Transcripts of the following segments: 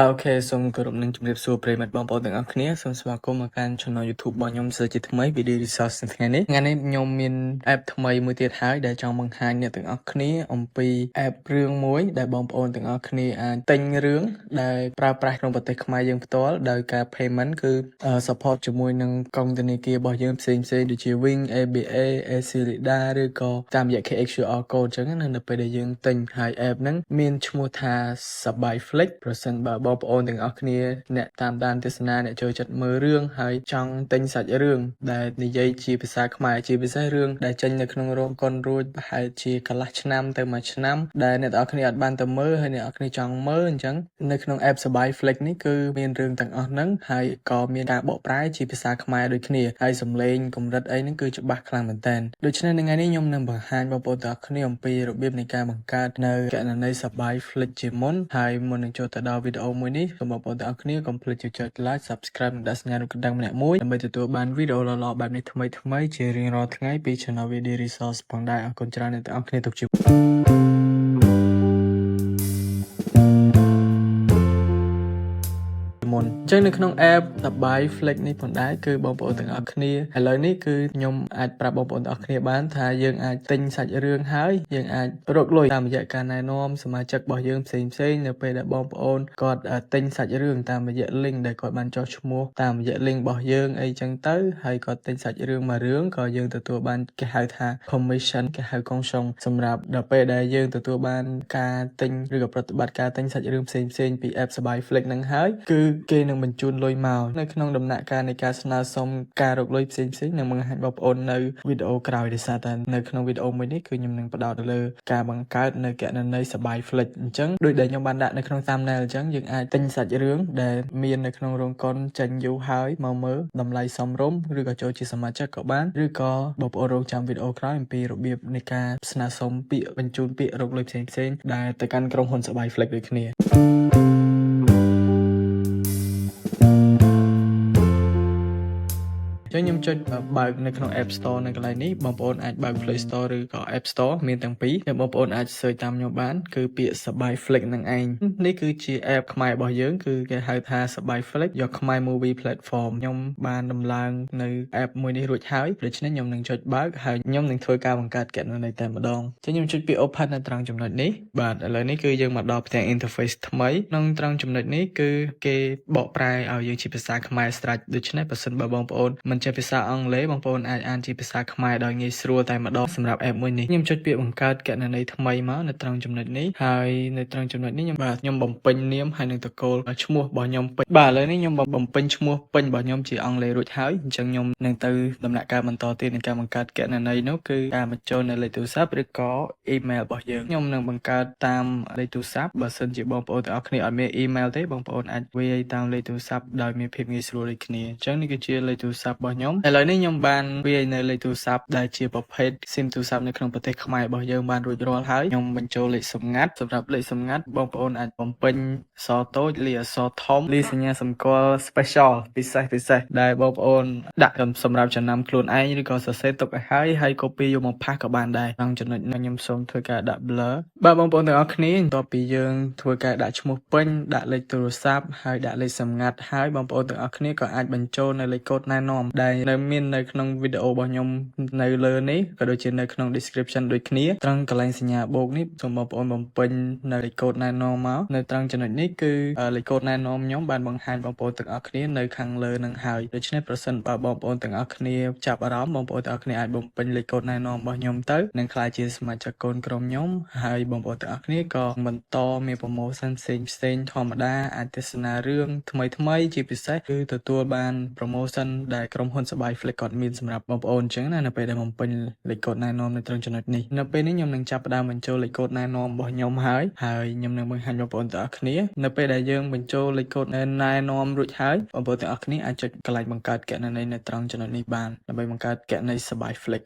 អូខេសូមគោរពនឹងជម្រាបសួរប្រិយមិត្តបងប្អូនទាំងអស់គ្នាសូមស្វាគមន៍មកកាន់ Channel YouTube របស់ខ្ញុំសិនជាថ្មី Video Resource ថ្ងៃនេះខ្ញុំមាន app ថ្មីមួយទៀតហើយដែលចង់បង្ហាញអ្នកទាំងអស់គ្នាអំពី app រឿងមួយដែលបងប្អូនទាំងអស់គ្នាអាចទិញរឿងដែលប្រើប្រាស់ក្នុងប្រទេសខ្មែរយើងផ្ទាល់ដោយការ payment គឺ support ជាមួយនឹងកងធនាគាររបស់យើងផ្សេងៗដូចជា Wing ABA Aclida ឬក៏តាមរយៈ QR code អញ្ចឹងណានៅពេលដែលយើងទិញហើយ app ហ្នឹងមានឈ្មោះថាសបាយ Flick ប្រសិនបើបងប្អូនទាំងអស់គ្នាអ្នកតាមដានទេសនាអ្នកចូលចិត្តមើលរឿងហើយចង់ទិញសាច់រឿងដែលនិយាយជាភាសាខ្មែរជាពិសេសរឿងដែលចេញនៅក្នុងរោងកុនរួចប្រហែលជាកន្លះឆ្នាំទៅមួយឆ្នាំដែលអ្នកទាំងអស់គ្នាអត់បានទៅមើលហើយអ្នកទាំងអស់គ្នាចង់មើលអញ្ចឹងនៅក្នុង app សបាយ Flick នេះគឺមានរឿងទាំងអស់ហ្នឹងហើយក៏មានការបកប្រែជាភាសាខ្មែរដូចគ្នាហើយសំឡេងកម្រិតអីហ្នឹងគឺច្បាស់ខ្លាំងមែនតើដូច្នេះថ្ងៃនេះខ្ញុំនឹងបង្ហាញបងប្អូនទាំងអស់គ្នាអំពីរបៀបនៃការបង្កើតនៅគណនីសបាយ Flick ជាមុនហើយមុននឹងចូលទៅដល់វីដេអូមួយនេះសូមបងប្អូនទាំងអស់គ្នាកុំភ្លេចចុច Like Subscribe និងដាក់សញ្ញារូបកណ្ដឹងម្នាក់មួយដើម្បីទទួលបានវីដេអូល្អៗបែបនេះថ្មីៗជារៀងរាល់ថ្ងៃពី Channel Video Resource ផងដែរអរគុណច្រើនអ្នកទាំងអស់គ្នាទុកជាមុនអញ្ចឹងនៅក្នុង app សបាយ Flick នេះផងដែរគឺបងប្អូនទាំងអស់គ្នាឥឡូវនេះគឺខ្ញុំអាចប្រាប់បងប្អូនទាំងអស់គ្នាបានថាយើងអាចទិញសាច់រឿងហើយយើងអាចរកលុយតាមរយៈការណែនាំសមាជិករបស់យើងផ្សេងៗនៅពេលដែលបងប្អូនគាត់ទិញសាច់រឿងតាមរយៈ link ដែលគាត់បានចុះឈ្មោះតាមរយៈ link របស់យើងអីចឹងទៅហើយគាត់ទិញសាច់រឿងមួយរឿងក៏យើងទទួលបានគេហៅថា commission គេហៅកុងសុងសម្រាប់ដល់ពេលដែលយើងទទួលបានការទិញឬក៏ប្រតិបត្តិការទិញសាច់រឿងផ្សេងៗពី app សបាយ Flick ហ្នឹងហើយគឺគេនឹងបញ្ជូនលុយមកនៅក្នុងដំណាក់កាលនៃការស្នើសុំការរកលុយផ្សេងៗនឹងបង្ហាញបងប្អូននៅវីដេអូក្រោយដោយសារតែនៅក្នុងវីដេអូមួយនេះគឺខ្ញុំនឹងផ្ដោតទៅលើការបង្កើតនៅគណនីសបាយ Flick អញ្ចឹងដូចដែលខ្ញុំបានដាក់នៅក្នុង thumbnail អញ្ចឹងយើងអាចទិញសាច់រឿងដែលមាននៅក្នុងរោងកុនចេញយូរហើយមកមើលតម្លៃសមរម្យឬក៏ចូលជាសមាជិកក៏បានឬក៏បងប្អូនរងចាំវីដេអូក្រោយអំពីរបៀបនៃការស្នើសុំពាក្យបញ្ជូនពាក្យរកលុយផ្សេងៗដែលទៅកាន់ក្រុមហ៊ុនសបាយ Flick ដូចគ្នាខ្ញុំចុចបើកនៅក្នុង App Store នៅកន្លែងនេះបងប្អូនអាចបើក Play Store ឬក៏ App Store មានទាំងពីរហើយបងប្អូនអាច search តាមខ្ញុំបានគឺពាក្យសបាយ Flick នឹងឯងនេះគឺជា app ខ្មែររបស់យើងគឺគេហៅថាសបាយ Flick យកខ្មែរ Movie Platform ខ្ញុំបានដំឡើងនៅ app មួយនេះរួចហើយដូច្នេះខ្ញុំនឹងចុចបើកហើយខ្ញុំនឹងធ្វើការបង្កើតគណនីតែម្ដងខ្ញុំចុចពាក្យ Open នៅត្រង់ចំណុចនេះបាទឥឡូវនេះគឺយើងមកដល់ផ្ទាំង interface ថ្មីក្នុងត្រង់ចំណុចនេះគឺគេបកប្រែឲ្យយើងជាភាសាខ្មែរស្រេចដូច្នេះបើសិនបើបងប្អូនមិនចេះភាសាអង់គ្លេសបងប្អូនអាចអានជាភាសាខ្មែរដោយងាយស្រួលតែម្ដងសម្រាប់ app មួយនេះខ្ញុំចុចពាក្យបង្កើតគណនីថ្មីមកនៅត្រង់ចំណុចនេះហើយនៅត្រង់ចំណុចនេះខ្ញុំបំពេញនាមហើយនឹងតកូលឈ្មោះរបស់ខ្ញុំពេញបាទឥឡូវនេះខ្ញុំបំពេញឈ្មោះពេញរបស់ខ្ញុំជាអង់គ្លេសរួចហើយអញ្ចឹងខ្ញុំនឹងទៅដំណាក់កាលបន្តទៀតនៃការបង្កើតគណនីនោះគឺការបញ្ចូលនៅលេខទូរស័ព្ទឬក៏ email របស់យើងខ្ញុំនឹងបង្កើតតាមលេខទូរស័ព្ទបើសិនជាបងប្អូនទាំងអស់គ្នាអត់មាន email ទេបងប្អូនអាចវាយតាមលេខទូរស័ព្ទដោយមានភាពងាយស្រួលដូចគ្នាអញ្ចឹងនេះគឺជាលេខទូរស័ព្ទរបស់ខ្ញុំឥឡូវនេះខ្ញុំបានវាយនៅលេខទូរស័ព្ទដែលជាប្រភេទ SIM ទូរស័ព្ទនៅក្នុងប្រទេសខ្មែររបស់យើងបានរួចរាល់ហើយខ្ញុំបញ្ចូលលេខសម្ងាត់សម្រាប់លេខសម្ងាត់បងប្អូនអាចបំពេញអក្សរតូចលាអក្សរធំលាសញ្ញាសម្គាល់ special ពិសេសដែលបងប្អូនដាក់សម្រាប់ចំណាំខ្លួនឯងឬក៏សរសេរទុកឲ្យហើយ copy យកមកផាសក៏បានដែរក្នុងចំណុចនេះខ្ញុំសូមធ្វើការដាក់ blur បាទបងប្អូនទាំងអស់គ្នាបន្ទាប់ពីយើងធ្វើការដាក់ឈ្មោះពេញដាក់លេខទូរស័ព្ទហើយដាក់លេខសម្ងាត់ហើយបងប្អូនទាំងអស់គ្នាក៏អាចបញ្ចូលនៅលេខកូដណែនាំដែលមាននៅក្នុងវីដេអូរបស់ខ្ញុំនៅលើនេះក៏ដូចជានៅក្នុង description ដូចគ្នាត្រង់កន្លែងសញ្ញាបូកនេះសូមបងប្អូនបំពេញនៅលេខកូដណែនាំមកនៅត្រង់ចំណុចនេះគឺលេខកូដណែនាំខ្ញុំបានបង្ហាញបងប្អូនទាំងអស់គ្នានៅខាងលើនឹងហើយដូច្នេះប្រសិនបើបងប្អូនទាំងអស់គ្នាចាប់អារម្មណ៍បងប្អូនទាំងអស់គ្នាអាចបំពេញលេខកូដណែនាំរបស់ខ្ញុំទៅនឹងក្លាយជាសមាជិកកូនក្រុមខ្ញុំហើយបងប្អូនទាំងអស់គ្នាក៏បន្តមាន promotion ផ្សេងធម្មតាអាចទស្សនារឿងថ្មីជាពិសេសគឺទទួលបាន promotion ដែលក្រុមហ៊ុនសបាយ Flick គាត់មានសម្រាប់បងប្អូនអញ្ចឹងណានៅពេលដែលបំពេញលេខកូដណែនាំនៅត្រង់ចំណុចនេះនៅពេលនេះខ្ញុំនឹងចាប់ផ្ដើមបញ្ចូលលេខកូដណែនាំរបស់ខ្ញុំហើយខ្ញុំនឹងបង្ហាញបងប្អូនទាំងអស់គ្នានៅពេលដែលយើងបញ្ចូលលេខកូដណែនាំរួចហើយបងប្អូនទាំងអស់គ្នាអាចចុចកន្លែងបង្កើតគណនីនៅត្រង់ចំណុចនេះបានដើម្បីបង្កើតគណនីសបាយ Flick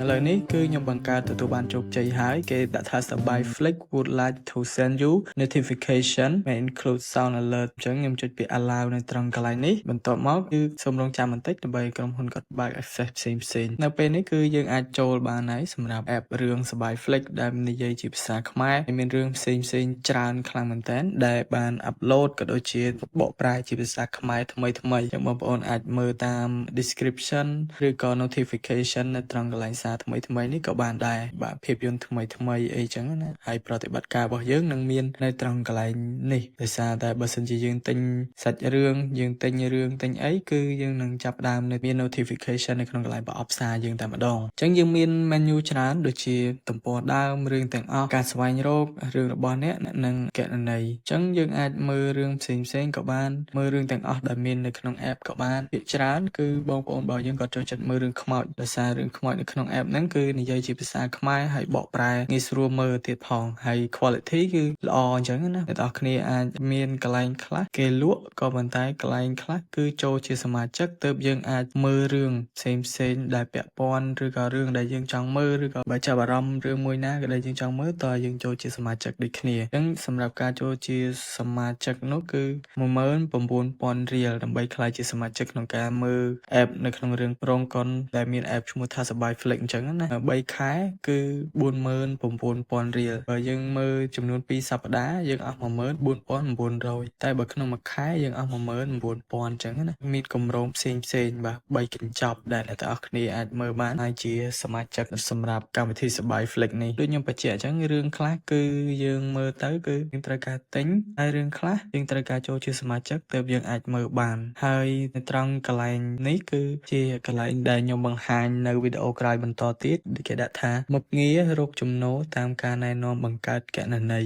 ឥ ឥឡូវនេះគឺខ្ញុំបង្កើតទទួលបានជោគជ័យហើយគេដាក់ថា Sabai Flick would like to send you notification may include sound alert អញ្ចឹងខ្ញុំចុចពាក្យ allow នៅត្រង់កន្លែងនេះបន្ទាប់មកគឺសូមរងចាំបន្តិចដើម្បីក្រុមហ៊ុនគាត់បើក access ផ្សេងៗនៅពេលនេះគឺយើងអាចចូលបានហើយសម្រាប់ app រឿង Sabai Flick ដែលនិយាយជាភាសាខ្មែរហើយមានរឿងផ្សេងៗច្រើនខ្លាំងមែនទែនដែលបាន upload ក៏ដូចជាបកប្រែជាភាសាខ្មែរថ្មីចឹងបងប្អូនអាចមើលតាម description ឬក៏ notification នៅត្រង់កន្លែងសារថ្មីនេះក៏បានដែរបាទភាពយន្តថ្មីអីចឹងណាហើយប្រតិបត្តិការរបស់យើងនឹងមាននៅត្រង់កន្លែងនេះដោយសារតែបើសិនជាយើងទិញសាច់រឿងយើងទិញរឿងទិញអីគឺយើងនឹងចាប់ផ្ដើមនៅមាន notification នៅក្នុងកន្លែងប្រអប់សារយើងតែម្ដងអញ្ចឹងយើងមាន menu ច្រើនដូចជាទំព័រដើមរឿងទាំងអស់ការស្វែងរករឿងរបស់អ្នកនិងគណនីអញ្ចឹងយើងអាចមើលរឿងផ្សេងក៏បានមើលរឿងទាំងអស់ដែលមាននៅក្នុង app ក៏បានភាគច្រើនគឺបងប្អូនរបស់យើងក៏ចូលចិត្តមើលរឿងខ្មោចដោយសាររឿងខ្មោចនៅក្នុង app ហ្នឹងគឺនិយាយជាភាសាខ្មែរហើយបកប្រែងាយស្រួលមើលទៀតផងហើយ quality គឺល្អអញ្ចឹងណាអ្នកនរគ្នាអាចមានកន្លែងខ្លះគេលក់ក៏ប៉ុន្តែកន្លែងខ្លះគឺចូលជាសមាជិកទើបយើងអាចមើលរឿងផ្សេងដែលពាក់ព័ន្ធឬក៏រឿងដែលយើងចង់មើលឬក៏បើចាប់អារម្មណ៍រឿងមួយណាក៏ដែលយើងចង់មើលតើយើងចូលជាសមាជិកដូចគ្នាអញ្ចឹងសម្រាប់ការចូលជាសមាជិកនោះគឺ 19,000 រៀលដើម្បីក្លាយជាសមាជិកក្នុងការមើល app នៅក្នុងរឿងរងកុនដែលមាន app ឈ្មោះថា Sabai Flick អញ្ចឹងណា3ខែគឺ 49,000 រៀលបើយើងមើលចំនួន2សប្តាហ៍យើងអស់ 14,900 តែបើក្នុងមួយខែយើងអស់ 19,000 អញ្ចឹងណាមានគម្រោងផ្សេងបាទ3កញ្ចប់ដែលអ្នកទាំងអស់គ្នាអាចមើលបានហើយជាសមាជិកសម្រាប់កម្មវិធី Sabai Flick នេះដូចខ្ញុំបញ្ជាក់អញ្ចឹងរឿងខ្លះគឺយើងមើលទៅគឺយើងត្រូវការទិញហើយរឿងខ្លះយើងត្រូវការចូលជាសមាជិកទើបយើងអាចមើលបានហើយនៅត្រង់កន្លែងនេះគឺជាកន្លែងដែលខ្ញុំបង្ហាញនៅវីដេអូក្រោយបន្តទៀតគេដាក់ថាមុខងាររកចំណូលតាមការណែនាំបង្កើតគណនី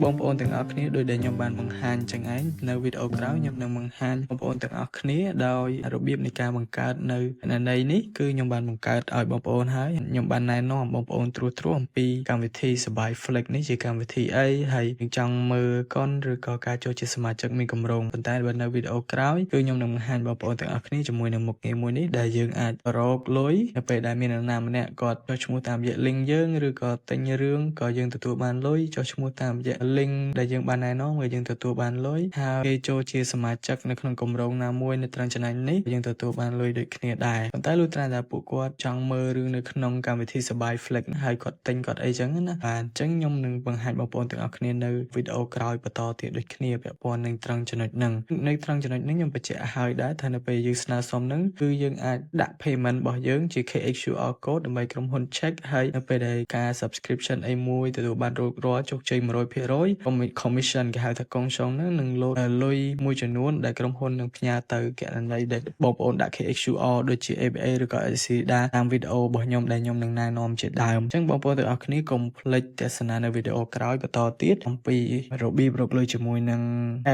បងប្អូនទាំងអស់គ្នាដោយដែលខ្ញុំបានបង្ហាញចឹងឯងនៅវីដេអូក្រោយខ្ញុំនឹងបង្ហាញបងប្អូនទាំងអស់គ្នាដោយរបៀបនៃការបង្កើតនៅគណនីនេះគឺខ្ញុំបានបង្កើតឲ្យបងប្អូនហើយខ្ញុំបានណែនាំបងប្អូនត្រួសអំពីកម្មវិធី Sabai Flick នេះជាកម្មវិធីអីហើយយើងចង់មើលកុនឬក៏ការចូលជាសមាជិកមានកម្រងប៉ុន្តែបើនៅវីដេអូក្រោយគឺខ្ញុំនឹងបង្ហាញបងប្អូនទាំងអស់គ្នាជាមួយនឹងមុខងារមួយនេះដែលយើងអាចរកលុយនៅពេលដែលមាននរណាម្នាក់គាត់ចុះឈ្មោះតាមរយៈ link យើងឬក៏ទិញរឿងក៏យើងទទួលបានលុយចុះឈ្មោះតាមរយៈlink ដែលយើងបានណែនាំគឺយើងទទួលបានលុយហើយគេចូលជាសមាជិកនៅក្នុងគម្រោងណាមួយនៅត្រង់ចំណុចនេះយើងទទួលបានលុយដូចគ្នាដែរប៉ុន្តែលុះត្រាតែពួកគាត់ចង់មើលរឿងនៅក្នុងកម្មវិធី Sabai Flick ហើយគាត់ទិញគាត់អីចឹងណាបាទអញ្ចឹងខ្ញុំនឹងបង្ហាញបងប្អូនទាំងអស់គ្នានៅវីដេអូក្រោយបន្តទៀតដូចគ្នាពាក់ព័ន្ធនឹងត្រង់ចំណុចហ្នឹងនៅត្រង់ចំណុចនេះខ្ញុំបញ្ជាក់ឲ្យដែរថានៅពេលយើងស្នើសុំហ្នឹងគឺយើងអាចដាក់ payment របស់យើងជា KHQR code ដើម្បីក្រុមហ៊ុន check ហើយនៅពេលដែលការ subscription អីមួយទទួលបានរួចរាល់ជោគជ័យ 100% commission គេហៅថាកុងសុងហ្នឹងនឹងលុយមួយចំនួនដែលក្រុមហ៊ុននឹងផ្ញើទៅគណនីដែលបងប្អូនដាក់ KHQR ដូចជា ABA ឬក៏ ACDA តាមវីដេអូរបស់ខ្ញុំដែលខ្ញុំនឹងណែនាំជាដើមអញ្ចឹងបងប្អូនទាំងអស់គ្នាកុំភ្លេចទស្សនានៅវីដេអូក្រោយបន្តទៀតអំពីរបៀបរកលុយជាមួយនឹង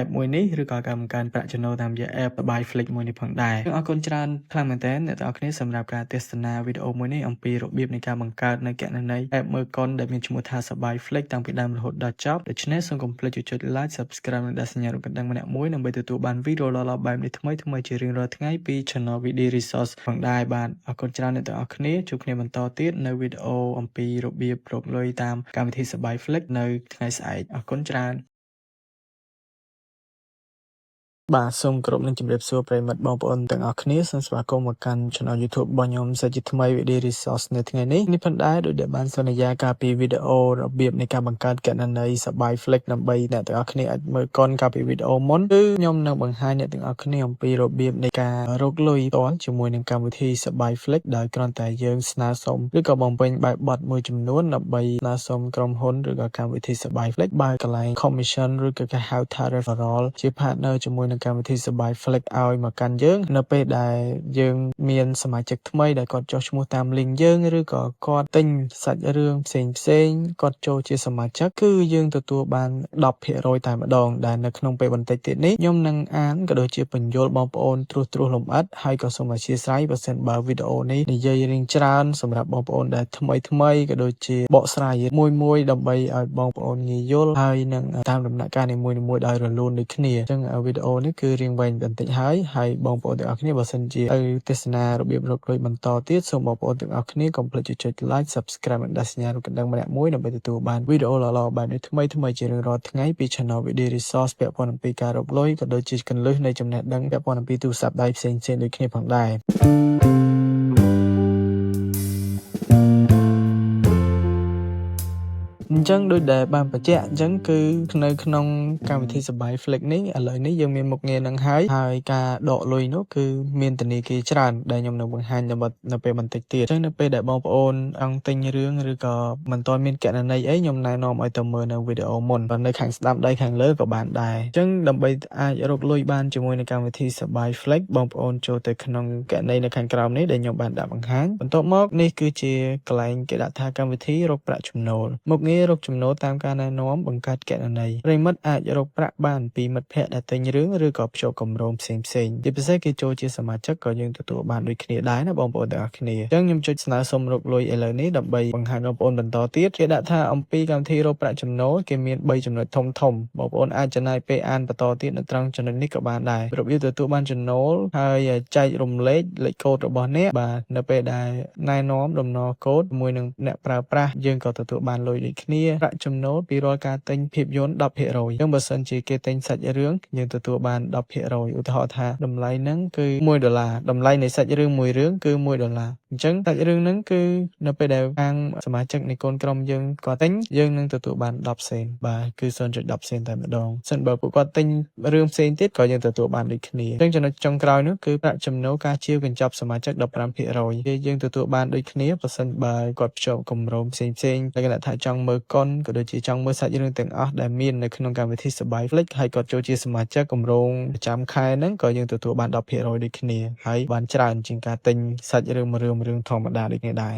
app មួយនេះឬក៏ការបង្កើនប្រាក់ចំណូលតាមរយៈ app Sabai Flick មួយនេះផងដែរអរគុណច្រើនខ្លាំងមែនទែនអ្នកទាំងអស់គ្នាសម្រាប់ការទស្សនាវីដេអូមួយនេះអំពីរបៀបនៃការបង្កើតនៅគណនី app មើលកុនដែលមានឈ្មោះថា Sabai Flick តាំងពីដើមរហូតដល់ចប់ដូច្នេះសូមកុំភ្លេចចុច like subscribe និងដាក់សញ្ញារូបកណ្ដឹងម្នាក់មួយដើម្បីទទួលបានវីដេអូល្អៗបែបនេះថ្មីជារៀងរាល់ថ្ងៃពី Channel VD Resource ផងដែរបាទអរគុណច្រើនអ្នកទាំងអស់គ្នាជួបគ្នាបន្តទៀតនៅវីដេអូអំពីរបៀបរកលុយតាមកម្មវិធី Sabai Flick នៅថ្ងៃស្អែកអរគុណច្រើនបាទសូមគោរពនឹងជម្រាបសួរប្រិយមិត្តបងប្អូនទាំងអស់គ្នាសូមស្វាគមន៍មកកាន់ Channel YouTube របស់ខ្ញុំសាជាថ្មី VD Resource នៅថ្ងៃនេះផងដែរដោយដែលបានសន្យាកាលពីវីដេអូរបៀបនៃការបង្កើតគណនី Sabai Flick ដើម្បីអ្នកទាំងអស់គ្នាអាចមើលកុនកាលពីវីដេអូមុនគឺខ្ញុំនឹងបង្ហាញអ្នកទាំងអស់គ្នាអំពីរបៀបនៃការរកលុយផ្ទាល់ជាមួយនឹងកម្មវិធី Sabai Flick ដោយគ្រាន់តែយើងស្នើសុំឬក៏បំពេញបែបបទមួយចំនួនដើម្បីស្នើសុំក្រុមហ៊ុនឬក៏កម្មវិធី Sabai Flick បើកន្លែង commission ឬក៏គេហៅថា referral ជា partner ជាមួយនឹងកម្មវិធី Sabai Flick ឲ្យមកកាន់យើងនៅពេលដែលយើងមានសមាជិកថ្មីដែលគាត់ចុះឈ្មោះតាម link យើងឬក៏គាត់ទិញសាច់រឿងផ្សេងគាត់ចូលជាសមាជិកគឺយើងទទួលបាន 10% តែម្ដងដែលនៅក្នុងពេលបន្តិចទៀតនេះខ្ញុំនឹងអានក៏ដូចជាបញ្យល់បងប្អូនត្រួសលម្អិតហើយក៏សូមអធិស្ឋានបើសិនបើវីដេអូនេះនិយាយរៀងច្រើនសម្រាប់បងប្អូនដែលថ្មីក៏ដូចជាបកស្រាយមួយដើម្បីឲ្យបងប្អូនងាយយល់ហើយនឹងតាមដំណាក់កាលនីមួយដោយរលូនដូចគ្នាអញ្ចឹងវីដេអូនេះ នេះគឺរៀងវែងបន្តិចហើយបងប្អូនទាំងអស់គ្នាបើសិនជាទៅទស្សនារបៀបរកលុយបន្តទៀតសូមបងប្អូនទាំងអស់គ្នាកុំភ្លេចចុច like subscribe និងដាក់សញ្ញារូបកណ្ដឹងម្នាក់មួយដើម្បីទទួលបានវីដេអូល្អៗបែបនេះថ្មីៗជារៀងរាល់ថ្ងៃពី Channel Video Resource ពាក់ព័ន្ធអំពីការរកលុយក៏ដូចជាគន្លឹះនៃចំណេះដឹងពាក់ព័ន្ធអំពីទូរស័ព្ទដៃផ្សេងៗដូចគ្នាផងដែរអញ្ចឹងដូចដែលបានបញ្ជាក់អញ្ចឹងគឺនៅក្នុងកម្មវិធីសបាយ Flex នេះឥឡូវនេះយើងមានមុខងារនឹងហើយការដកលុយនោះគឺមានធនាគារច្រើនដែលខ្ញុំនឹងបង្ហាញនៅពេលបន្តិចទៀតអញ្ចឹងនៅពេលដែលបងប្អូនអង្គទិញរឿងឬក៏មិនទាន់មានគណនីអីខ្ញុំណែនាំឲ្យទៅមើលនៅវីដេអូមុនvàនៅខាងស្ដាំដៃខាងលើក៏បានដែរអញ្ចឹងដើម្បីអាចរកលុយបានជាមួយនឹងកម្មវិធីសបាយ Flex បងប្អូនចូលទៅក្នុងគណនីនៅខាងក្រោមនេះដែលខ្ញុំបានដាក់បង្ហាញបន្ទាប់មកនេះគឺជាកន្លែងគេដាក់ថាកម្មវិធីរកប្រាក់ចំណូលមុខងាររកចំណូលតាមការណែនាំបង្កើតគណនីប្រិមិត្តអាចរកប្រាក់បានពីមិត្តភ័ក្តិដែលទិញរឿងឬក៏ភ្ជាប់គម្រោងផ្សេងជាពិសេសគេចូលជាសមាជិកក៏យើងទទួលបានដូចគ្នាដែរណាបងប្អូនទាំងអស់គ្នាអញ្ចឹងខ្ញុំចុចស្នើសុំរកលុយឥឡូវនេះដើម្បីបង្ហាញបងប្អូនបន្តទៀតគេដាក់ថាអំពីកម្មវិធីរកប្រាក់ចំណូលគេមាន3ចំណុចធំបងប្អូនអាចចំណាយពេលអានបន្តទៀតនៅត្រង់ចំណុចនេះក៏បានដែររបៀបទទួលបានចំណូលហើយចែករំលែកលេខកូដរបស់អ្នកបាទនៅពេលដែលណែនាំដំណកូដជាមួយនឹងអ្នកប្រើប្រាស់យើងក៏ទទួលបានលុយដូចគ្នាប្រាក់ចំណូលពីរាល់ការទិញភាពយន្ត 10% អញ្ចឹងបើសិនជាគេទិញសាច់រឿងយើងទទួលបាន 10% ឧទាហរណ៍ថាតម្លៃហ្នឹងគឺ$1តម្លៃនៃសាច់រឿងមួយរឿងគឺ$1អញ្ចឹងសាច់រឿងហ្នឹងគឺនៅពេលដែលខាងសមាជិកនៃកូនក្រុមយើងគាត់ទិញយើងនឹងទទួលបាន10សេនបាទគឺ 0.10 សេនតែម្ដងសិនបើពួកគាត់ទិញរឿងផ្សេងទៀតក៏យើងទទួលបានដូចគ្នាអញ្ចឹងចំណុចចុងក្រោយនោះគឺប្រាក់ចំណូលការជាវកញ្ចប់សមាជិក 15% គេយើងទទួលបានដូចគ្នាបើសិនបើគាត់ភ្ជាប់គម្រោងផ្សេងលក្ខណៈថាចង់មើលកុនក៏ដូចជាចង់មើលសាច់រឿងទាំងអស់ដែលមាននៅក្នុងកម្មវិធីសបាយ Flex ហើយគាត់ចូលជាសមាជិកគម្រោងប្រចាំខែហ្នឹងក៏យើងទទួលបាន 10% ដូចគ្នាហើយបានច្រើនជាងការទិញសាច់រឿងមួយរឿងធម្មតាដូចគ្នាដែរ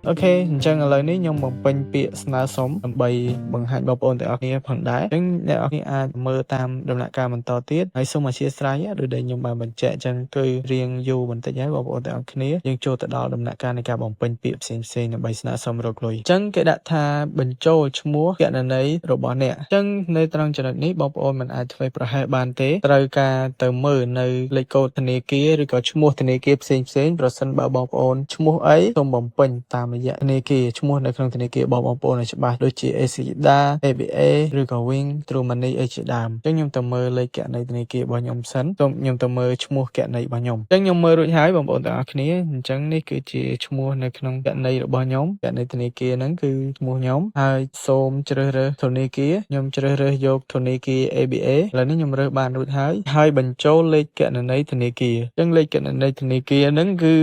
អូខេអញ្ចឹងឥឡូវនេះខ្ញុំបំពេញពាក្យស្នើសុំដើម្បីបង្ហាញបងប្អូនទាំងអស់គ្នាផងដែរអញ្ចឹងអ្នកនរគ្នាអាចមើលតាមដំណាក់កាលបន្តទៀតហើយសូមអធិស្ឋានដោយដែលខ្ញុំបានបញ្ជាក់អញ្ចឹងគឺរៀងយូរបន្តិចហើយបងប្អូនទាំងអស់គ្នាយើងចូលទៅដល់ដំណាក់កាលនៃការបំពេញពាក្យផ្សេងដើម្បីស្នើសុំរកលុយអញ្ចឹងគេដាក់ថាបញ្ចូលឈ្មោះគណនីរបស់អ្នកអញ្ចឹងនៅត្រង់ចំណុចនេះបងប្អូនមិនអាចធ្វើប្រហែលបានទេត្រូវការទៅមើលនៅលេខកូដធនាគារឬក៏ឈ្មោះធនាគារផ្សេងប្រសិនបើបងប្អូនឈ្មោះអីសូមបំពេញតាមរយៈធនាគារឈ្មោះនៅក្នុងធនាគារបងប្អូនឲ្យច្បាស់ដូចជា ACIDA ABA ឬក៏ Wing True Money អីជាដើមអញ្ចឹងខ្ញុំទៅមើលលេខគណនីធនាគាររបស់ខ្ញុំសិនសូមខ្ញុំទៅមើលឈ្មោះគណនីរបស់ខ្ញុំអញ្ចឹងខ្ញុំមើលរួចហើយបងប្អូនទាំងអស់គ្នាអញ្ចឹងនេះគឺជាឈ្មោះនៅក្នុងគណនីរបស់ខ្ញុំគណនីធនាគារហ្នឹងគឺឈ្មោះខ្ញុំហើយសូមជ្រើសរើសធនាគារខ្ញុំជ្រើសរើសយកធនាគារ ABA ឥឡូវនេះខ្ញុំរើសបានរួចហើយបញ្ចូលលេខគណនីធនាគារអញ្ចឹងលេខគណនីធនាគារហ្នឹងគឺ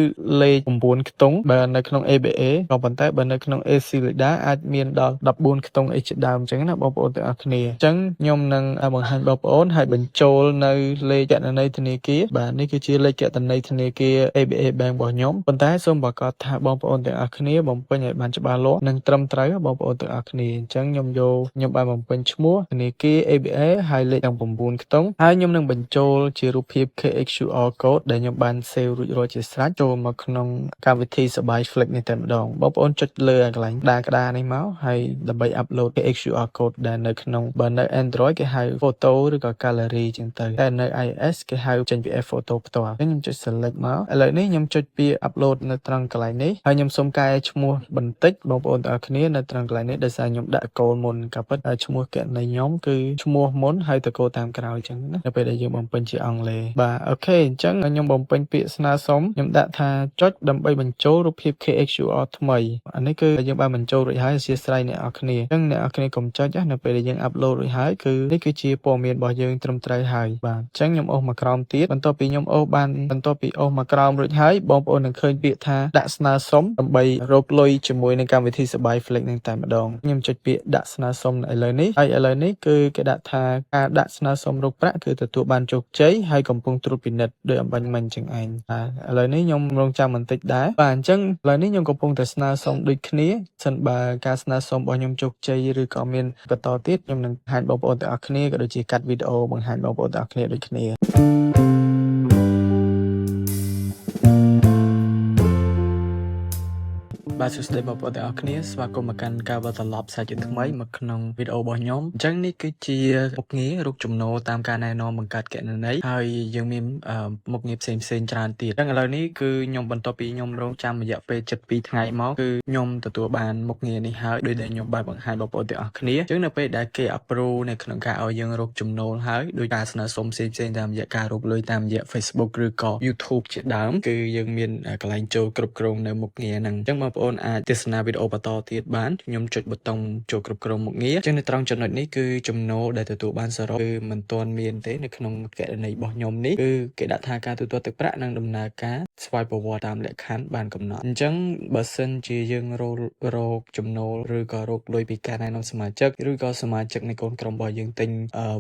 លេខ9ខ្ទង់បើនៅក្នុង ABA ក៏ប៉ុន្តែបើនៅក្នុង ACIDA អាចមានដល់14ខ្ទង់អីជាដើមអញ្ចឹងណាបងប្អូនទាំងអស់គ្នាអញ្ចឹងខ្ញុំនឹងបង្ហាញបងប្អូនហើយបញ្ចូលនៅលេខគណនីធនាគារបាទនេះគឺជាលេខគណនីធនាគារ ABA Bank របស់ខ្ញុំប៉ុន្តែសូមប្រាកដថាបងប្អូនទាំងអស់គ្នាបំពេញឲ្យបានច្បាស់លាស់និងត្រឹមត្រូវបងប្អូនទាំងអស់គ្នាអញ្ចឹងខ្ញុំបានបំពេញឈ្មោះធនាគារ ABA ហើយលេខទាំង9ខ្ទង់ហើយខ្ញុំនឹងបញ្ចូលជារូបភាព QR code ដែលខ្ញុំបាន save រួចរាល់ជាស្រេចចូលមកក្នុងកម្មវិធីសបាយ Flex នេះតែម្ដងបងប្អូនចុចលើកន្លែងក្តារនេះមកហើយដើម្បី upload QR code ដែលនៅក្នុងបើនៅ Android គេហៅ photo ឬក៏ gallery ចឹងទៅតែនៅ iOS គេហៅចេញពី photo ផ្ទាល់អញ្ចឹងខ្ញុំចុច select មកឥឡូវនេះខ្ញុំចុចពាក្យ upload នៅត្រង់កន្លែងនេះហើយខ្ញុំសុំកែឈ្មោះបន្តិចបងប្អូនទាំងអស់គ្នានៅត្រង់កន្លែងនេះដោយសារខ្ញុំដាក់កូដមុនក៏ពិតឈ្មោះគណនីខ្ញុំគឺឈ្មោះមុនហើយទៅកូដតាមក្រោយចឹងណានៅពេលដែលយើងបំពេញជាអង់គ្លេសបាទអូខេអញ្ចឹងខ្ញុំបំពេញពាក្យស្នើសុំខ្ញុំដាក់ថាចុចដើម្បីបញ្ចូលរូបភាព QR ថ្មីអានេះគឺយើងបានបញ្ចូលរួចហើយអធិស្ឋានអ្នកនរគ្នាអញ្ចឹងអ្នកនរគ្នាកុំចុចណានៅពេលដែលយើង upload រួចហើយគឺនេះគឺជាព័ត៌មានរបស់យើងត្រឹមត្រូវហើយបាទអញ្ចឹងខ្ញុំអូសមកក្រោមទៀតបន្ទាប់ពីខ្ញុំអូសមកក្រោមរួចហើយបងប្អូននឹងឃើញពាក្យថាដាក់ស្នើសុំដើម្បីរកលុយជាមួយនឹងកម្មវិធីសបាយ Flex នឹងតែម្ដងខ្ញុំចុចពាក្យដាក់ស្នើសុំឥឡូវនេះហើយឥឡូវនេះគឺគេដាក់ថាការដាក់ស្នើសុំរកប្រាក់គឺទទួលបានជោគជ័យហើយកំពុងត្រួតពិនិត្យដោយអំបញ្ញមិញចឹងឯងឥឡូវនេះខ្ញុំរងចាំបន្តិចដែរបាទអញ្ចឹងឥឡូវនេះខ្ញុំកំពុងតែស្នើសុំដូចគ្នាសិនបើការស្នើសុំរបស់ខ្ញុំជោគជ័យឬក៏មានបន្តទៀតខ្ញុំនឹងបង្ហាញបងប្អូនទាំងអស់គ្នាក៏ដូចជាកាត់វីដេអូបង្ហាញបងប្អូនទាំងអស់គ្នាដូចគ្នា បាទសួស្តីបងប្អូនទាំងអស់គ្នាស្វាគមន៍មកកាន់ការវិលត្រឡប់សាជាថ្មីមកក្នុងវីដេអូរបស់ខ្ញុំអញ្ចឹងនេះគឺជាមុខងាររកចំណូលតាមការណែនាំបង្កើតគណនីហើយយើងមានមុខងារផ្សេងច្រើនទៀតអញ្ចឹងឥឡូវនេះគឺខ្ញុំបន្ទាប់ពីខ្ញុំរងចាំរយៈពេល72ថ្ងៃមកគឺខ្ញុំទទួលបានមុខងារនេះហើយដោយដែលខ្ញុំបានបង្ហាញបងប្អូនទាំងអស់គ្នាអញ្ចឹងនៅពេលដែលគេ approve នៅក្នុងការឲ្យយើងរកចំណូលហើយដោយការស្នើសុំផ្សេងតាមរយៈការរកលុយតាមរយៈ Facebook ឬក៏ YouTube ជាដើមគឺយើងមានកន្លែងចូលគ្រប់គ្រងនៅមុខងារហ្នឹងអញ្ចឹងបងប្អូនអាចទស្សនាវីដេអូបន្តទៀតបានខ្ញុំចុចប៊ូតុងចូលគ្រប់គ្រងមុខងារអញ្ចឹងនៅត្រង់ចំណុចនេះគឺចំណូលដែលទទួលបានសរុបគឺមិនទាន់មានទេនៅក្នុងគណនីរបស់ខ្ញុំនេះគឺគេដាក់ថាការទូទាត់ទឹកប្រាក់និងដំណើរការស្វ័យប្រវត្តិតាមលក្ខខណ្ឌបានកំណត់អញ្ចឹងបើសិនជាយើងរកចំណូលឬក៏រកលុយពីការណែនាំសមាជិកឬក៏សមាជិកនៃកូនក្រុមរបស់យើងទិញ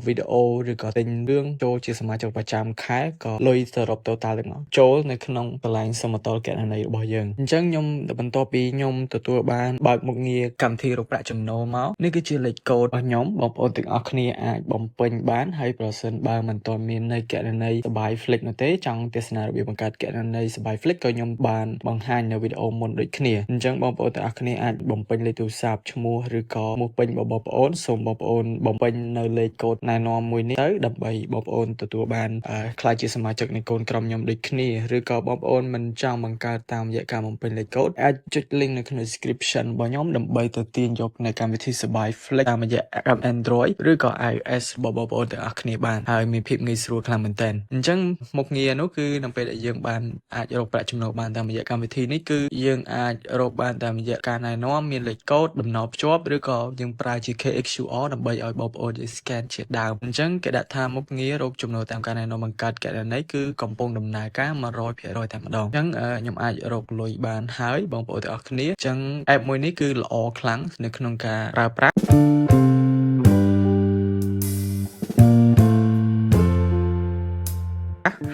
វីដេអូឬក៏ទិញរឿងចូលជាសមាជិកប្រចាំខែក៏លុយសរុប total ទាំងអស់ចូលនៅក្នុងកន្លែងសមតុល្យគណនីរបស់យើងអញ្ចឹងខ្ញុំបន្ទាប់ពីខ្ញុំទទួលបានបើកមុខងារកម្មវិធីរកប្រាក់ចំណូលមកនេះគឺជាលេខកូដរបស់ខ្ញុំបងប្អូនទាំងអស់គ្នាអាចបំពេញបានហើយប្រសិនបើមិនទាន់មាននៅគណនីសបាយ Flick នោះទេចង់ទស្សនារបៀបបង្កើតគណនីសបាយ Flick ក៏ខ្ញុំបានបង្ហាញនៅវីដេអូមុនដូចគ្នាអញ្ចឹងបងប្អូនទាំងអស់គ្នាអាចបំពេញលេខទូរស័ព្ទឈ្មោះឬក៏ឈ្មោះពេញរបស់បងប្អូនសូមបងប្អូនបំពេញនៅលេខកូដណែនាំមួយនេះទៅដើម្បីបងប្អូនទទួលបានក្លាយជាសមាជិកនៃកូនក្រុមខ្ញុំដូចគ្នាឬក៏បងប្អូនមិនចង់បង្កើតតាមរយៈការបំពេញលេខកូដអាចចុច link នៅក្នុង description របស់ខ្ញុំដើម្បីទៅទាញយកនៅកម្មវិធីសបាយ Flick តាមរយៈ app Android ឬក៏ iOS របស់បងប្អូនទាំងអស់គ្នាបានហើយមានភាពងាយស្រួលខ្លាំងមែនទែនអញ្ចឹងមុខងារនោះគឺនៅពេលដែលយើងបានអាចរកប្រាក់ចំណូលបានតាមរយៈកម្មវិធីនេះគឺយើងអាចរកបានតាមរយៈការណែនាំមានលេខកូដដំណភ្ជាប់ឬក៏យើងប្រើជា KXQR ដើម្បីឲ្យបងប្អូនយើង scan ជាដើមអញ្ចឹងគេដាក់ថាមុខងាររកចំណូលតាមការណែនាំបង្កើតគណនីគឺកំពុងដំណើរការ 100% តែម្ដងអញ្ចឹងខ្ញុំអាចរកលុយបានហើយបងប្អូនទាំងអស់គ្នាអញ្ចឹង app មួយនេះគឺល្អខ្លាំងនៅក្នុងការប្រើប្រាស់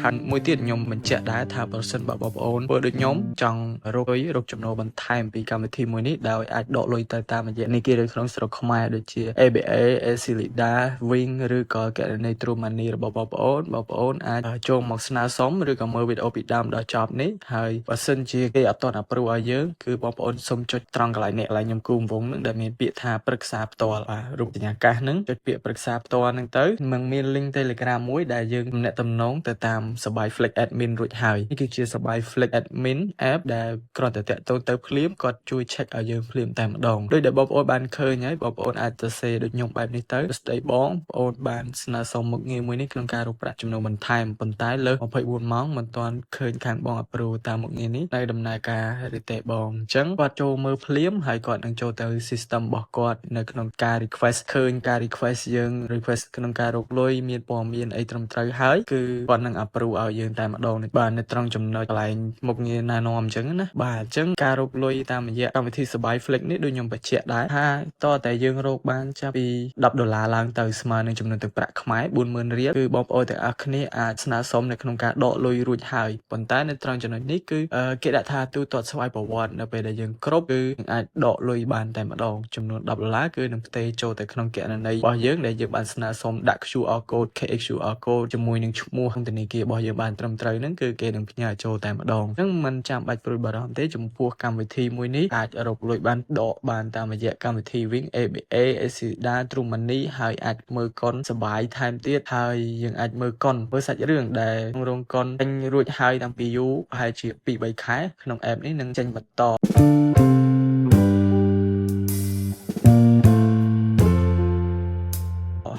ហើយមួយទៀតខ្ញុំបញ្ជាក់ដែរថាប្រសិនបើបងប្អូនធ្វើដូចខ្ញុំចង់រកចំណូលបន្ថែមពីកម្មវិធីមួយនេះដោយអាចដកលុយទៅតាមរយៈនីតិនៅក្នុងស្រុកខ្មែរដូចជា ABA, Aclida, Wing ឬក៏គណនី True Money របស់បងប្អូនអាចចូលមកស្នើសុំឬក៏មើលវីដេអូពីដើមដល់ចប់នេះហើយបើសិនជាគេអត់ទាន់ approve ឲ្យយើងគឺបងប្អូនសូមចុចត្រង់កន្លែងនេះកន្លែងខ្ញុំគូរវងនឹងដែលមានពាក្យថាប្រឹក្សាផ្ទាល់បាទរូបសញ្ញាកាសហ្នឹងចុចពាក្យប្រឹក្សាផ្ទាល់ហ្នឹងទៅនឹងមាន link Telegram មួយដែលយើងទំនាក់ទំនងទៅតាមសបាយ Flick admin រួចហើយនេះគឺជាសបាយ Flick admin app ដែលគ្រាន់តែតាក់ទងទៅភ្លាមគាត់ជួយ check ឲ្យយើងភ្លាមតែម្ដងដោយដែលបងប្អូនបានឃើញហើយបងប្អូនអាចទៅសេដូចខ្ញុំបែបនេះទៅស្ដីបងប្អូនបានស្នើសុំមុខងារមួយនេះក្នុងការរកប្រាក់ចំណូលបន្ថែមប៉ុន្តែលើស24ម៉ោងមិនទាន់ឃើញខាងបង approve តាមមុខងារនេះនៅដំណើរការឬទេបងអញ្ចឹងគាត់ចូលមើលភ្លាមហើយគាត់នឹងចូលទៅ system របស់គាត់នៅក្នុងការ request ឃើញការ request យើង request ក្នុងការរកលុយមានព័ត៌មានអីត្រឹមត្រូវហើយគឺគាត់នឹង approve ឲ្យយើងតែម្ដងនេះបាទនៅត្រង់ចំណុចកន្លែងមុខងារណែនាំអញ្ចឹងណាបាទអញ្ចឹងការរកលុយតាមរយៈកម្មវិធីសបាយ Flick នេះដូចខ្ញុំបញ្ជាក់ដែរថាតើតែយើងរកបានចាប់ពី$10ឡើងទៅស្មើនឹងចំនួនទឹកប្រាក់ខ្មែរ 40000 រៀលគឺបងប្អូនទាំងអស់គ្នាអាចស្នើសុំនៅក្នុងការដកលុយរួចហើយប៉ុន្តែនៅត្រង់ចំណុចនេះគឺគេដាក់ថាទូទាត់ស្វ័យប្រវត្តិនៅពេលដែលយើងគ្រប់គឺនឹងអាចដកលុយបានតែម្ដងចំនួន$10គឺនឹងផ្ទេរចូលទៅក្នុងគណនីរបស់យើងដែលយើងបានស្នើសុំដាក់ QR code KXQR code ជាមួយនឹងឈ្មោះធនាគាររបស់យើងបានត្រឹមត្រូវហ្នឹងគឺគេនឹងផ្ញើចូលតែម្ដងអញ្ចឹងមិនចាំបាច់ព្រួយបារម្ភទេចំពោះកម្មវិធីមួយនេះអាចរកលុយបានដកបានតាមរយៈកម្មវិធី Wing ABA Aclida True Money ហើយអាចមើលកុនសបាយថែមទៀតហើយយើងអាចមើលកុនមើលសាច់រឿងដែលរងកុនចេញរួចហើយតាំងពីយូរប្រហែលជា 2-3 ខែក្នុង app នេះនឹងចេញបន្ត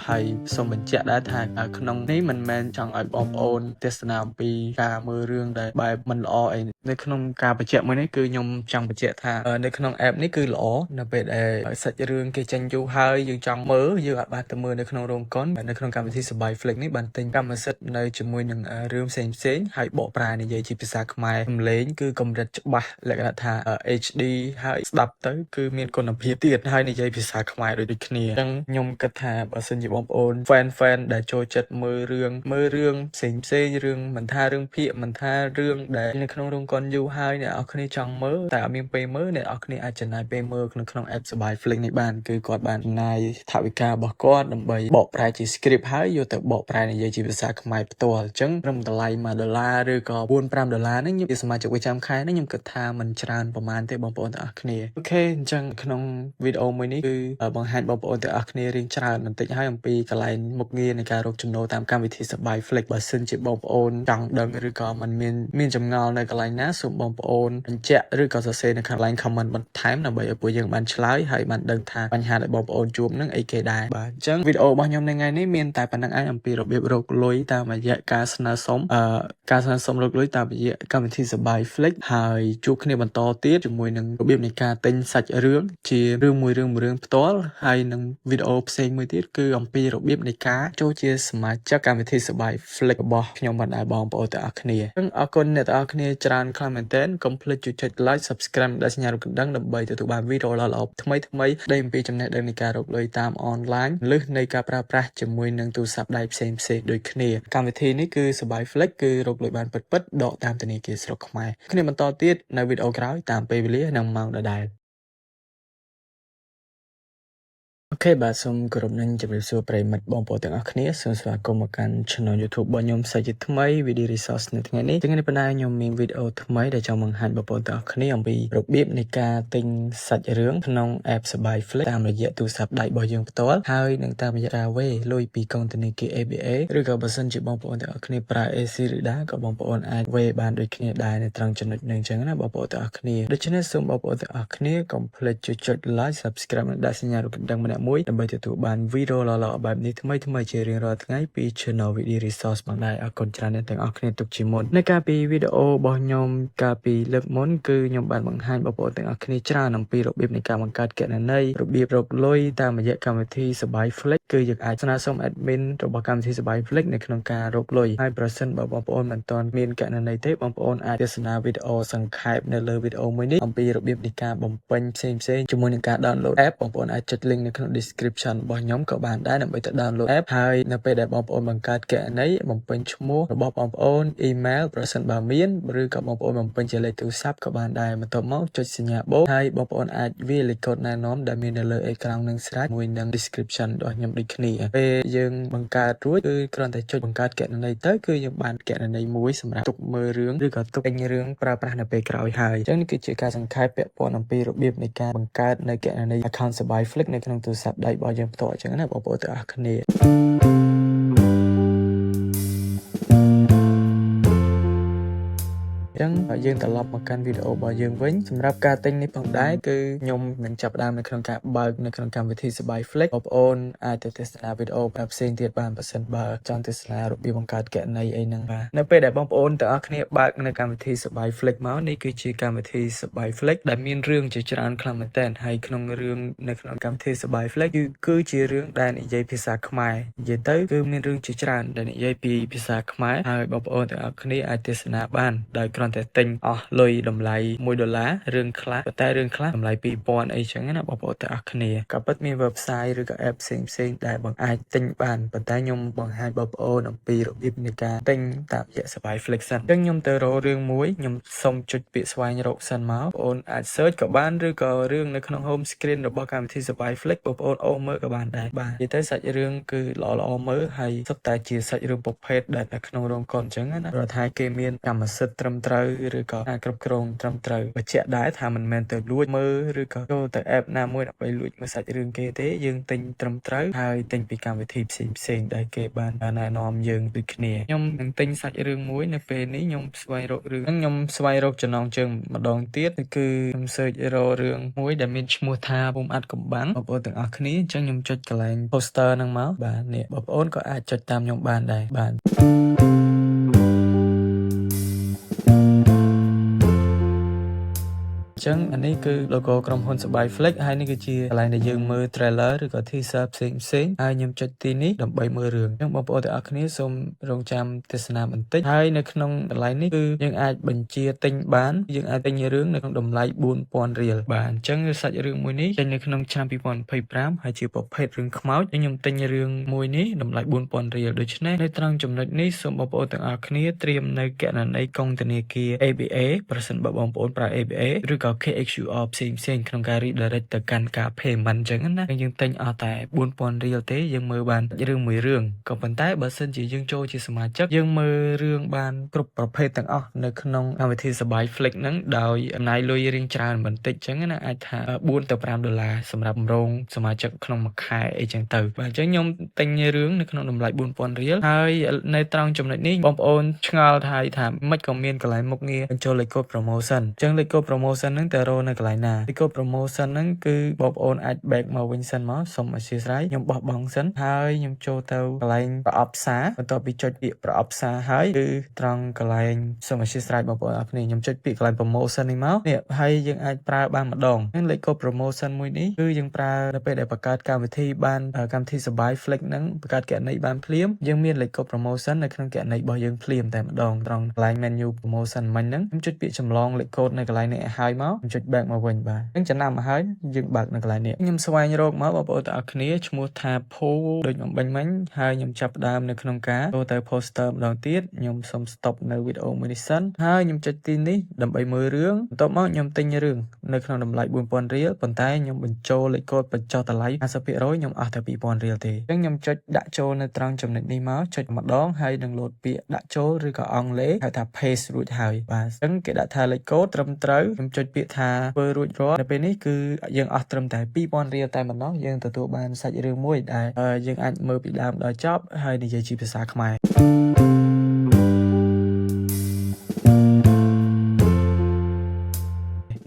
ហើយសូមបញ្ជាក់ដែរថាក្នុងនេះមិនមែនចង់ឲ្យបងប្អូនទស្សនាអំពីការមើលរឿងដែលបែបមិនល្អអីនៅក្នុងការបញ្ជាក់មួយនេះគឺខ្ញុំចង់បញ្ជាក់ថានៅក្នុង app នេះគឺល្អនៅពេលដែលសាច់រឿងគេចេញយូរហើយយើងចង់មើលយើងអាចទៅមើលនៅក្នុងរោងកុននៅក្នុងកម្មវិធីសបាយ Flick នេះបានទិញកម្មសិទ្ធិនៅជាមួយនឹងរឿងផ្សេងហើយបកប្រែនិយាយជាភាសាខ្មែរសំឡេងគឺកម្រិតច្បាស់លក្ខណៈថា HD ហើយស្ដាប់ទៅគឺមានគុណភាពទៀតហើយនិយាយភាសាខ្មែរដូចគ្នាអញ្ចឹងខ្ញុំគិតថាបើសិនជា បងប្អូន fan ដែលចូលចិត្តមើលរឿងផ្សេងរឿងមិនថារឿងភាគមិនថារឿងដែលនៅក្នុងរោងកុនយូរហើយអ្នកនរគ្នាចង់មើលតែអត់មានពេលមើលអ្នកនរគ្នាអាចចំណាយពេលមើលក្នុង app សបាយ Flick នេះបានគឺគាត់បានចំណាយថវិការបស់គាត់ដើម្បីបកប្រែជា script ហើយយកទៅបកប្រែនិយាយជាភាសាខ្មែរផ្ទាល់អញ្ចឹងត្រឹមតម្លៃ$1ឬក៏$4-5នេះខ្ញុំជាសមាជិកប្រចាំខែនេះខ្ញុំគិតថាมันច្រើនប្រហែលទេបងប្អូនទាំងអស់គ្នាអូខេអញ្ចឹងក្នុងវីដេអូមួយនេះគឺបង្ហាញបងប្អូនទាំងអស់គ្នារៀងច្រើនបន្តិចហើយអំពីកន្លែងមុខងារនៃការរកចំណូលតាមកម្មវិធីសបាយ Flick បើសិនជាបងប្អូនចង់ដឹងឬក៏มันមានចម្ងល់នៅកន្លែងណាសូមបងប្អូនបញ្ជាក់ឬក៏សរសេរនៅខាង line comment បន្ថែមដើម្បីឲ្យពួកយើងបានឆ្លើយហើយបានដឹងថាបញ្ហាដែលបងប្អូនជួបនឹងអីគេដែរបាទអញ្ចឹងវីដេអូរបស់ខ្ញុំនៅថ្ងៃនេះមានតែប៉ុណ្្នឹងឯងអំពីរបៀបរកលុយតាមរយៈការស្នើសុំរកលុយតាមរយៈកម្មវិធីសបាយ Flick ហើយជួបគ្នាបន្តទៀតជាមួយនឹងរបៀបនៃការទិញសាច់រឿងជារឿងមួយផ្ទាល់ហើយនឹងវីដេអូផ្សេងមួយទៀតគឺអំពីរបៀបនៃការចូលជាសមាជិកកម្មវិធីសបាយ Flick របស់ខ្ញុំបានដែរបងប្អូនទាំងអស់គ្នាអញ្ចឹងអរគុណអ្នកទាំងអស់គ្នាច្រើនខ្លាំងមែនទែនកុំភ្លេចចុច like subscribe និងសញ្ញារូបកណ្ដឹងដើម្បីទទួលបានវីដេអូល្អៗថ្មីដែលអំពីចំណេះដឹងនៃការរកលុយតាមអនឡាញលើសនៃការប្រើប្រាស់ជាមួយនឹងទូរស័ព្ទដៃផ្សេងដូចគ្នាកម្មវិធីនេះគឺសបាយ Flick គឺរកលុយបានពិតៗដកតាមធនាគារស្រុកខ្មែរគ្នាបន្តទៀតនៅវីដេអូក្រោយតាមពេលវេលានិងម៉ោងដដែលអូខេបាទសូមគោរពនឹងជម្រាបសួរប្រិយមិត្តបងប្អូនទាំងអស់គ្នាសូមស្វាគមន៍មកកាន់ Channel YouTube របស់ខ្ញុំសាជាថ្មី Video Resource នៅថ្ងៃនេះថ្ងៃនេះបណ្ដាខ្ញុំមានវីដេអូថ្មីដែលចង់បង្ហាញបងប្អូនទាំងអស់គ្នាអំពីរបៀបនៃការទិញសាច់រឿងក្នុង app សបាយ Flick តាមរយៈទូរស័ព្ទដៃរបស់យើងផ្ទាល់ហើយនឹងតាមរយៈការវេលុយពីកុងធនាគារ ABA ឬក៏បើសិនជាបងប្អូនទាំងអស់គ្នាប្រើ ACRIDA ក៏បងប្អូនអាចវេបានដូចគ្នាដែរនៅត្រង់ចំណុចនេះអញ្ចឹងណាបងប្អូនទាំងអស់គ្នាដូច្នេះសូមបងប្អូនទាំងអស់គ្នាកុំភ្លេចចុច like subscribe និងដាក់សញ្ញារូបកណ្ដឹងម្នាក់មួយដើម្បីទទួលបានវីដេអូល្អៗបែបនេះថ្មីជារៀងរាល់ថ្ងៃពី Channel Video Resource ផងដែរអរគុណច្រើនទាំងអស់គ្នាទុកជាមុននៅកាលពីវីដេអូរបស់ខ្ញុំកាលពីលើកមុនគឺខ្ញុំបានបង្ហាញបងប្អូនទាំងអស់គ្នាច្រើនអំពីរបៀបនៃការបង្កើតគណនីរបៀបរកលុយតាមរយៈកម្មវិធីសបាយ Flick គឺយើងអាចស្នើសុំ admin របស់កម្មវិធីសបាយ Flick នៅក្នុងការរកលុយហើយប្រសិនបើបងប្អូនមិនទាន់មានគណនីទេបងប្អូនអាចទស្សនាវីដេអូសង្ខេបនៅលើវីដេអូមួយនេះអំពីរបៀបនៃការបំពេញផ្សេងជាមួយនឹងការ download app បងប្អូនអាចចុច link នៅក្នុង description របស់ខ្ញុំក៏បានដែរដើម្បីទៅ download app ហើយនៅពេលដែលបងប្អូនបង្កើតគណនីបំពេញឈ្មោះរបស់បងប្អូន email ប្រសិនបើមានឬក៏បងប្អូនបំពេញជាលេខទូរស័ព្ទក៏បានដែរបន្ទាប់មកចុចសញ្ញាបូកហើយបងប្អូនអាចវាយលេខកូដណែនាំដែលមាននៅលើអេក្រង់នឹងស្រេចមួយនឹង description របស់ខ្ញុំដូចគ្នាពេលយើងបង្កើតរួចគឺគ្រាន់តែចុចបង្កើតគណនីទៅគឺយើងបានគណនីមួយសម្រាប់ទុកមើលរឿងឬក៏ទុកទិញរឿងប្រើប្រាស់នៅពេលក្រោយហើយអញ្ចឹងនេះគឺជាការសង្ខេបពាក់ព័ន្ធអំពីរបៀបនៃការបង្កើតនៅគណនី account សបាយ Flick នៅក្នុងទូរស័ព្ទដៃរបស់យើងផ្ទាល់អញ្ចឹងណាបងប្អូនទាំងអស់គ្នាចឹងយើងត្រឡប់មកកាន់វីដេអូរបស់យើងវិញសម្រាប់ការទិញនេះផងដែរគឺខ្ញុំនឹងចាប់ផ្ដើមនៅក្នុងការបើកនៅក្នុងកម្មវិធីសបាយ Flick បងប្អូនអាចទៅទស្សនាវីដេអូផ្សេងទៀតបានបើសិនបើចង់ទស្សនារបៀបបង្កើតគណនីអីហ្នឹងបាទនៅពេលដែលបងប្អូនទាំងអស់គ្នាបើកនៅកម្មវិធីសបាយ Flick មកនេះគឺជាកម្មវិធីសបាយ Flick ដែលមានរឿងជាច្រើនខ្លាំងមែនទែនហើយក្នុងរឿងនៅក្នុងកម្មវិធីសបាយ Flick គឺជារឿងដែលនិយាយភាសាខ្មែរនិយាយទៅគឺមានរឿងជាច្រើនដែលនិយាយពីភាសាខ្មែរហើយបងប្អូនទាំងអស់គ្នាអាចទស្សនាបានដោយគ្រាន់តែទិញអស់លុយតម្លៃ$1រឿងខ្លះប៉ុន្តែរឿងខ្លះតម្លៃ2000អីចឹងណាបងប្អូនទាំងអស់គ្នាក៏ពិតមាន website ឬក៏ app ផ្សេងដែលបងអាចទិញបានប៉ុន្តែខ្ញុំបង្ហាញបងប្អូនអំពីរបៀបនៃការទិញតាមរយៈសបាយ Flick សិនអញ្ចឹងខ្ញុំទៅរករឿងមួយខ្ញុំសុំចុចពាក្យស្វែងរកសិនមកបងប្អូនអាច search ក៏បានឬក៏រឿងនៅក្នុង home screen របស់កម្មវិធីសបាយ Flick បងប្អូនអូសមើលក៏បានដែរបាទនិយាយទៅសាច់រឿងគឺល្អមើលហើយសុទ្ធតែជាសាច់រឿងប្រភេទដែលនៅក្នុងរោងកុនអញ្ចឹងណាព្រោះថាគេមានកម្មសិទ្ធិត្រឹមត្រូវឬក៏ការគ្រប់គ្រងត្រឹមត្រូវបញ្ជាក់ដែរថាមិនមែនទៅលួចមើលឬក៏ចូលទៅ app ណាមួយដើម្បីលួចមើលសាច់រឿងគេទេយើងទិញត្រឹមត្រូវហើយទិញពីកម្មវិធីផ្សេងដែលគេបានណែនាំយើងដូចគ្នាខ្ញុំនឹងទិញសាច់រឿងមួយនៅពេលនេះខ្ញុំស្វែងរករឿងខ្ញុំស្វែងរកចំណងជើងម្ដងទៀតគឺខ្ញុំ search រករឿងមួយដែលមានឈ្មោះថាភូមិអាត់កំបាំងបងប្អូនទាំងអស់គ្នាអញ្ចឹងខ្ញុំចុចកន្លែង poster ហ្នឹងមកបាទនេះបងប្អូនក៏អាចចុចតាមខ្ញុំបានដែរបាទអញ្ចឹង อันนี้คือโลโก้ក្រុมហ៊ុនសបាយ Flex ហើយនេះគឺជាកន្លែងដែលយើងមើល trailer ឬក៏ teaser ផ្សេងៗហើយខ្ញុំចុចទីនេះដើម្បីមើលរឿងអញ្ចឹងបងប្អូនទាំងអស់គ្នាសូមរងចាំទេសនាបន្តិចហើយនៅក្នុងកន្លែងនេះគឺយើងអាចបញ្ជាទិញបានយើងអាចទិញរឿងនៅក្នុងតម្លៃ 4000 រៀលបាទអញ្ចឹងសាច់រឿងមួយនេះចេញនៅក្នុងឆ្នាំ 2025 ហើយជាប្រភេទរឿងខ្មោចខ្ញុំទិញរឿងមួយនេះតម្លៃ 4000 រៀលដូច្នេះនៅត្រង់ចំណុចនេះសូមបងប្អូនទាំងអស់គ្នាត្រៀមនៅគណនីកុងធនាគារ ABA ប្រសិនបើបងប្អូនប្រើ ABA ឬក៏ KXUR ផ្សេងក្នុងការ redirect ទៅកាន់ការ payment អញ្ចឹងណាយើងទិញអស់តែ 4000 រៀលទេយើងមើលបានរឿងមួយរឿងក៏ប៉ុន្តែបើសិនជាយើងចូលជាសមាជិកយើងមើលរឿងបានគ្រប់ប្រភេទទាំងអស់នៅក្នុងកម្មវិធីសបាយ Flex ហ្នឹងដោយចំណាយលុយរៀងច្រើនបន្តិចអញ្ចឹងណាអាចថា4ទៅ$5សម្រាប់ម្រងសមាជិកក្នុងមួយខែអីចឹងទៅបាទអញ្ចឹងខ្ញុំទិញរឿងនៅក្នុងតម្លៃ 4000 រៀលហើយនៅត្រង់ចំណុចនេះបងប្អូនឆ្ងល់ថាមិនក៏មានកន្លែងមុខងារបញ្ចូលលេខកូដ promotion អញ្ចឹងលេខកូដ promotion ហ្នឹងតើរកនៅកន្លែងណាលេខកូដ promotion ហ្នឹងគឺបងប្អូនអាច back មកវិញសិនមកសូមអធិស្ឋានខ្ញុំបោះបង់សិនហើយខ្ញុំចូលទៅកន្លែងប្រអប់សារបន្ទាប់ពីចុចពាក្យប្រអប់សារហើយគឺត្រង់កន្លែងសូមអធិស្ឋានបងប្អូនអរគ្នាខ្ញុំចុចពាក្យកន្លែង promotion នេះមកនេះហើយយើងអាចប្រើបានម្ដងហ្នឹងលេខកូដ promotion មួយនេះគឺយើងប្រើនៅពេលដែលបង្កើតកម្មវិធីបានកម្មវិធីសបាយ Flex ហ្នឹងបង្កើតគណនីបានភ្លាមយើងមានលេខកូដ promotion នៅក្នុងគណនីរបស់យើងភ្លាមតែម្ដងត្រង់កន្លែង menu promotion មិញហ្នឹងខ្ញុំចុចពាក្យចម្លងលេខកូដនៅកន្លែងនេះឲ្យហើយមកខ្ញុំចុច back មកវិញបាទអញ្ចឹងចំណាំមកហើយយើងបើកនៅកន្លែងនេះខ្ញុំស្វែងរកមកបងប្អូនទាំងអស់គ្នាឈ្មោះថាភូដូចបំពេញមិញហើយខ្ញុំចាប់ផ្ដើមនៅក្នុងការចូលទៅ poster ម្ដងទៀតខ្ញុំសុំ stop នៅវីដេអូមួយនេះសិនហើយខ្ញុំចុចទីនេះដើម្បីមើលរឿងបន្ទាប់មកខ្ញុំទិញរឿងនៅក្នុងតម្លៃ 4000 រៀលប៉ុន្តែខ្ញុំបញ្ចូលលេខកូដបញ្ចុះតម្លៃ 50% ខ្ញុំអស់តែ 2000 រៀលទេអញ្ចឹងខ្ញុំចុចដាក់ចូលនៅត្រង់ចំណុចនេះមកចុចម្ដងហើយនឹងលោតពាក្យដាក់ចូលឬក៏អង់គ្លេសហៅថា paste រួចហើយបាទអញ្ចឹងគេដាក់ថាលេខកូដត្រឹមត្រូវខ្ញុំចុចពាក្យថាធ្វើរួចរាល់នៅពេលនេះគឺយើងអស់ត្រឹមតែ2000 រៀលតែប៉ុណ្ណោះយើងទទួលបានសាច់រឿងមួយដែលយើងអាចមើលពីដើមដល់ចប់ហើយនិយាយជាភាសាខ្មែរ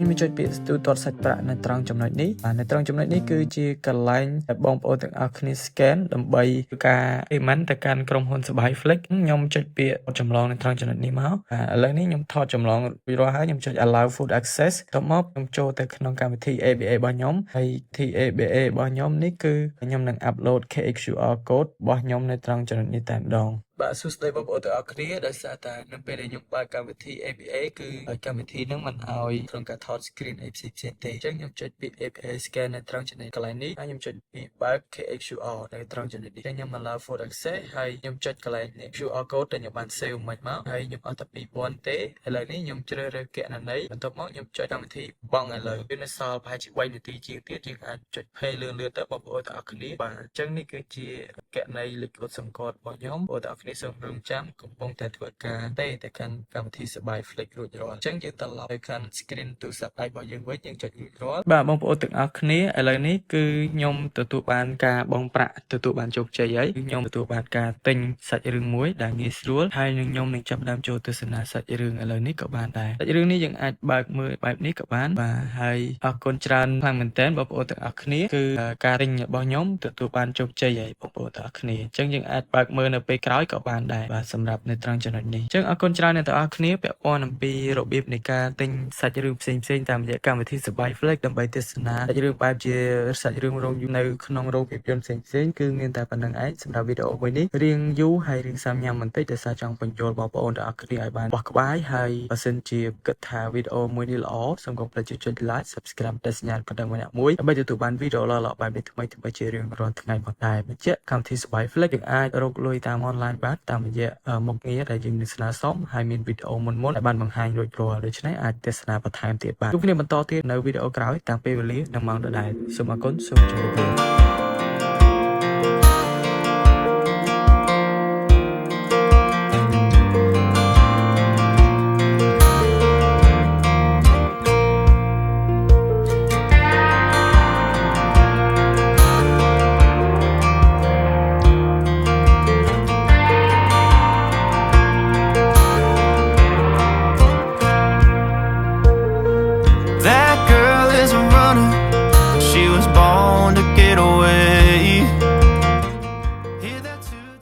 ខ្ញុំចុចពាក្យទូទាត់សាច់ប្រាក់នៅត្រង់ចំណុចនេះនៅត្រង់ចំណុចនេះគឺជាកន្លែងដែលបងប្អូនទាំងអស់គ្នា scan ដើម្បីធ្វើការ payment ទៅកាន់ក្រុមហ៊ុនសបាយ Flex ខ្ញុំចុចពាក្យចម្លងនៅត្រង់ចំណុចនេះមកឥឡូវនេះខ្ញុំថតចម្លងរួចរាល់ហើយខ្ញុំចុច allow full access បន្ទាប់មកខ្ញុំចូលទៅក្នុងកម្មវិធី ABA របស់ខ្ញុំហើយទី ABA របស់ខ្ញុំនេះគឺខ្ញុំនឹង upload KXUR code របស់ខ្ញុំនៅត្រង់ចំណុចនេះតែម្ដងបាទសួស្តីបងប្អូនទាំងអស់គ្នាដោយសារតែនៅពេលដែលខ្ញុំបើកកម្មវិធី ABA គឺកម្មវិធីហ្នឹងមិនឲ្យក្នុងការថត screen អីផ្សេងទេអញ្ចឹងខ្ញុំចុចពាក្យ ABA scan នៅត្រង់ចំណុចកន្លែងនេះហើយខ្ញុំចុចពាក្យបើក KXUR នៅត្រង់ចំណុចនេះខ្ញុំ allow full access ហើយខ្ញុំចុចកន្លែង QR code ដែលខ្ញុំបាន save មិនមកហើយខ្ញុំអត់តែ 2000 ទេឥឡូវនេះខ្ញុំជ្រើសរើសគណនីបន្ទាប់មកខ្ញុំចុចកម្មវិធីបង់ឥឡូវវានៅសល់ប្រហែលជា3នាទីជាងទៀតយើងអាចចុច pay លឿនៗទៅបងប្អូនទាំងអស់គ្នាបាទអញ្ចឹងនេះគឺជាគណនីលេខកូដសម្គាល់របស់ខ្ញុំបងប្អូនទាំងអស់គ្នាសូមរងចាំកំពុងតែធ្វើការទៅកាន់កម្មវិធីសបាយ Flex រួចរាល់អញ្ចឹងយើងត្រឡប់ទៅកាន់ screen ទូរស័ព្ទដៃរបស់យើងវិញយើងចុចរួចរាល់បាទបងប្អូនទាំងអស់គ្នាឥឡូវនេះគឺខ្ញុំទទួលបានការបង់ប្រាក់ទទួលបានជោគជ័យហើយខ្ញុំទទួលបានការទិញសាច់រឿងមួយដែលងាយស្រួលហើយខ្ញុំនឹងចាប់ផ្ដើមចូលទស្សនាសាច់រឿងឥឡូវនេះក៏បានដែរសាច់រឿងនេះយើងអាចបើកមើលបែបនេះក៏បានបាទហើយអរគុណច្រើនខ្លាំងមែនទែនបងប្អូនទាំងអស់គ្នាគឺការទិញរបស់ខ្ញុំទទួលបានជោគជ័យហើយបងប្អូនទាំងអស់គ្នាអញ្ចឹងយើងអាចបើកមើលនៅពេលក្រោយក៏បានដែរបាទសម្រាប់នៅត្រង់ចំណុចនេះអញ្ចឹងអរគុណច្រើនអ្នកទាំងអស់គ្នាពាក់ព័ន្ធអំពីរបៀបនៃការទិញសាច់រឿងផ្សេងៗតាមរយៈកម្មវិធីសបាយ Flex ដើម្បីទស្សនាសាច់រឿងបែបជាសាច់រឿងរោងនៅក្នុងរោងភាពយន្តផ្សេងៗគឺមានតែប៉ុណ្្នឹងឯងសម្រាប់វីដេអូមួយនេះរៀងយូរហើយរៀងសាំញ៉ាំបន្តិចដោយសារចង់បញ្ចូលបងប្អូនទាំងអស់គ្នាឲ្យបានបោះក្បាយហើយបើសិនជាគិតថាវីដេអូមួយនេះល្អសូមកុំភ្លេចចុច like subscribe តែសញ្ញាកណ្ដឹងម្នាក់មួយដើម្បីទទួលបានវីដេអូល្អៗបែបនេះថ្មីៗជារៀងរាល់ថ្ងៃផងដែរបញ្ជាក់កម្មវិធីសបាយ Flex យើងអាចរកលុយតាមអនឡាញបានតាមរយៈមុខងារដែលយើងនឹងស្នើសុំហើយមានវីដេអូមុនដែលបានបង្ហាញរួចរាល់ដូច្នេះអាចទស្សនាបន្ថែមទៀតបាទជួបគ្នាបន្តទៀតនៅវីដេអូក្រោយតាមពេលវេលានិងម៉ោងដដែលសូមអរគុណសូមជម្រាបលា